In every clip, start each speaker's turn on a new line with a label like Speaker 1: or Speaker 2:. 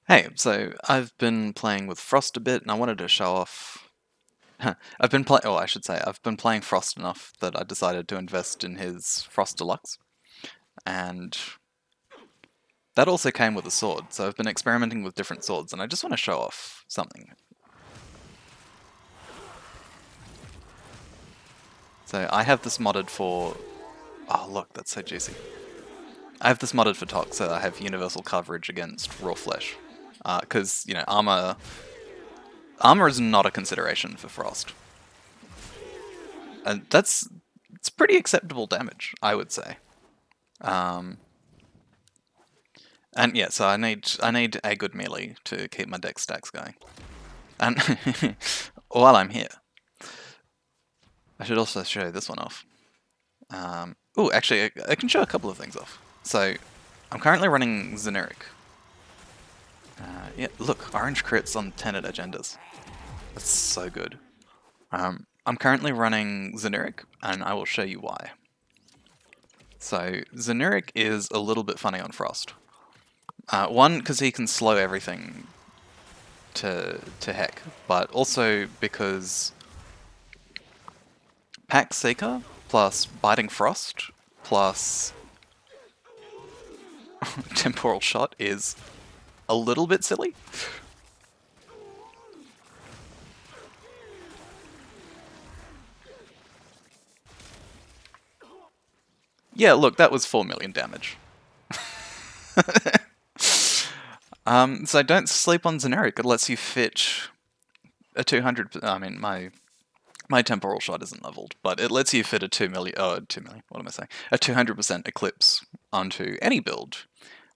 Speaker 1: Hey, so I've been playing with Frost a bit, and I wanted to show off. I've been playing. Oh, I should say I've been playing Frost enough that I decided to invest in his Frost Deluxe, and that also came with a sword. So I've been experimenting with different swords, and I just want to show off something. So I have this modded for. Oh, look, that's so juicy. I have this modded for Tox, so I have universal coverage against raw flesh, because armor is not a consideration for Frost, and that's it's pretty acceptable damage, I would say. Um, and yeah, so I need a good melee to keep my deck stacks going. And while I'm here, I should also show this one off. Oh, actually, I can show a couple of things off. So I'm currently running Xeneric. Yeah, look, orange crits on Tenet agendas. That's so good. I'm currently running Xeneric, and I will show you why. So Xeneric is a little bit funny on Frost. One, because he can slow everything to heck, but also because Pack Seeker plus Biting Frost plus Temporal Shot is a little bit silly. Yeah, look, that was 4 million damage. So don't sleep on Xeneric. It lets you fit a 200. I mean, my temporal shot isn't leveled, but it lets you fit a 2 million. Oh, 2 million. What am I saying? A 200% eclipse onto any build,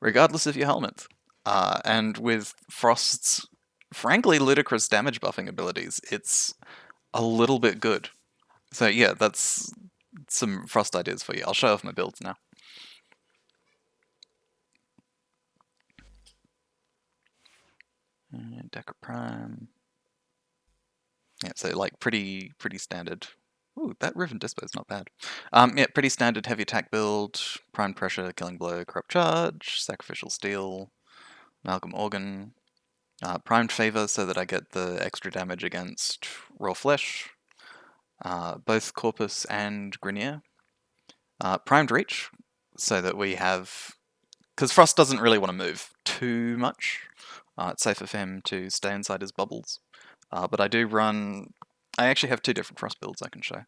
Speaker 1: regardless of your helmet. And with Frost's frankly ludicrous damage buffing abilities, it's a little bit good. So yeah, that's some Frost ideas for you. I'll show off my builds now. Decker Prime. Yeah, so like pretty standard. Ooh, that Riven Dispo is not bad. Yeah, pretty standard heavy attack build. Prime Pressure, Killing Blow, Corrupt Charge, Sacrificial Steel, Amalgam Organ. Primed Favor so that I get the extra damage against Raw Flesh. Both Corpus and Grenier. Primed Reach so that we have. Because Frost doesn't really want to move too much. It's safer for him to stay inside his bubbles. But I do run. I actually have two different Frost builds I can show.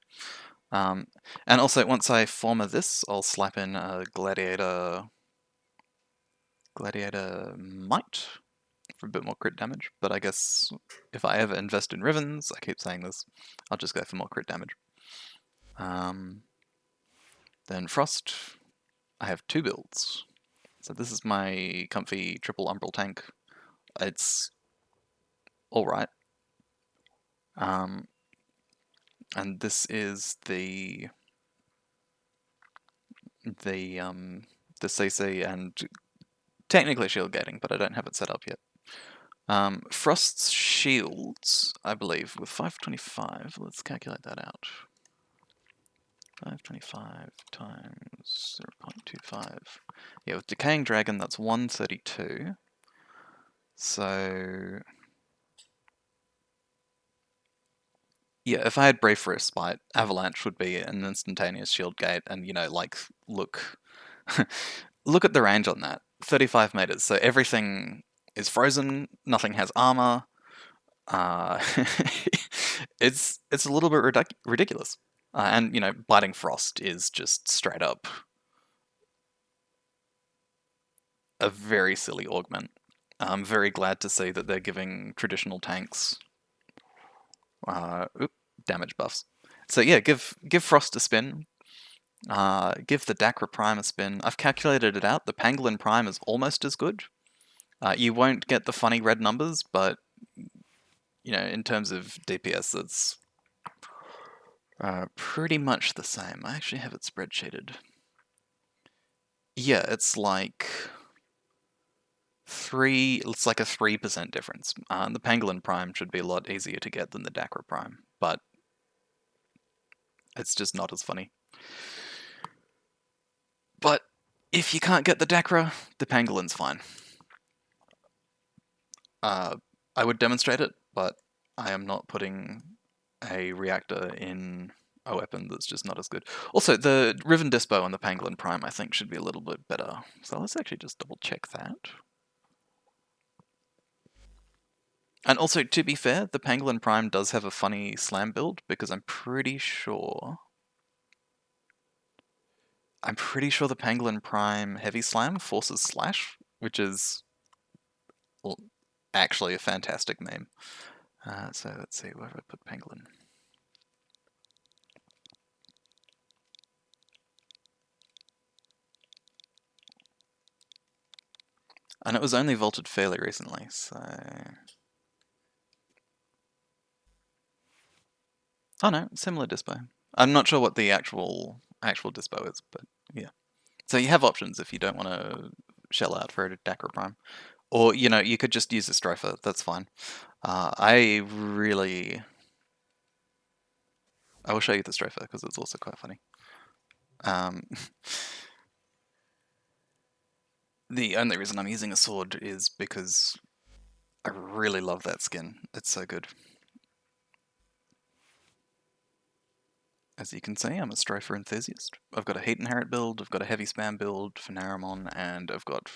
Speaker 1: And also, once I form this, I'll slap in a Gladiator Might for a bit more crit damage. But I guess if I ever invest in Rivens, I keep saying this, I'll just go for more crit damage. Then Frost, I have two builds. So this is my comfy triple Umbral tank. It's alright. And this is the CC and technically shield gating, but I don't have it set up yet. Frost's shields, I believe, with 525. Let's calculate that out. 525 times 0.25. Yeah, with Decaying Dragon, that's 132. So yeah, if I had Brave for a Spite, Avalanche would be an instantaneous shield gate, and like look, look at the range on that. 35 meters. So everything is frozen. Nothing has armor. Uh, it's a little bit ridiculous. And biting frost is just straight up a very silly augment. I'm very glad to see that they're giving traditional tanks damage buffs. So yeah, give Frost a spin. Give the Dacra Prime a spin. I've calculated it out. The Pangolin Prime is almost as good. You won't get the funny red numbers, but in terms of DPS, it's pretty much the same. I actually have it spreadsheeted. Yeah, it's like it's like a 3% difference. The Pangolin Prime should be a lot easier to get than the Dacra Prime, but it's just not as funny. But if you can't get the Dacra, the Pangolin's fine. I would demonstrate it, but I am not putting a reactor in a weapon that's just not as good. Also, the Riven Dispo and the Pangolin Prime I think should be a little bit better. So let's actually just double check that. And also, to be fair, the Pangolin Prime does have a funny slam build because I'm pretty sure the Pangolin Prime Heavy Slam forces Slash, which is well, actually a fantastic meme. So let's see, where have I put Pangolin? And it was only vaulted fairly recently, so... Oh no, similar dispo. I'm not sure what the actual dispo is, but yeah. So you have options if you don't want to shell out for a Dacra Prime. Or, you could just use a Strifer, that's fine. I will show you the Strifer because it's also quite funny. The only reason I'm using a sword is because I really love that skin. It's so good. As you can see, I'm a Strifer enthusiast. I've got a Heat Inherit build, I've got a heavy spam build for Naramon, and I've got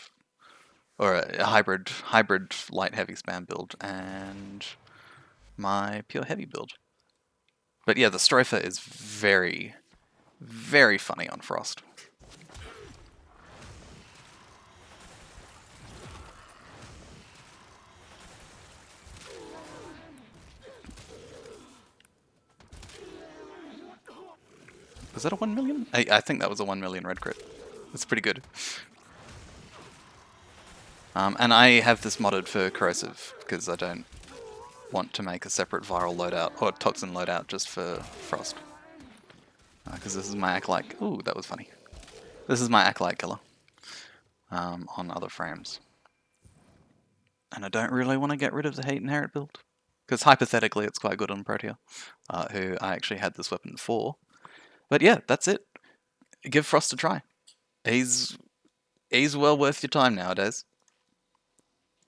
Speaker 1: a hybrid light heavy spam build and my pure heavy build. But yeah, the Strifer is very, very funny on Frost. Was that a 1 million? I think that was a 1 million red crit. That's pretty good. And I have this modded for corrosive because I don't want to make a separate viral loadout or toxin loadout just for Frost. Because this is my Acolyte. Ooh, that was funny. This is my Acolyte killer on other frames. And I don't really want to get rid of the Heat Inherit build. Because hypothetically it's quite good on Protea, who I actually had this weapon for. But yeah, that's it. Give Frost a try. He's well worth your time nowadays.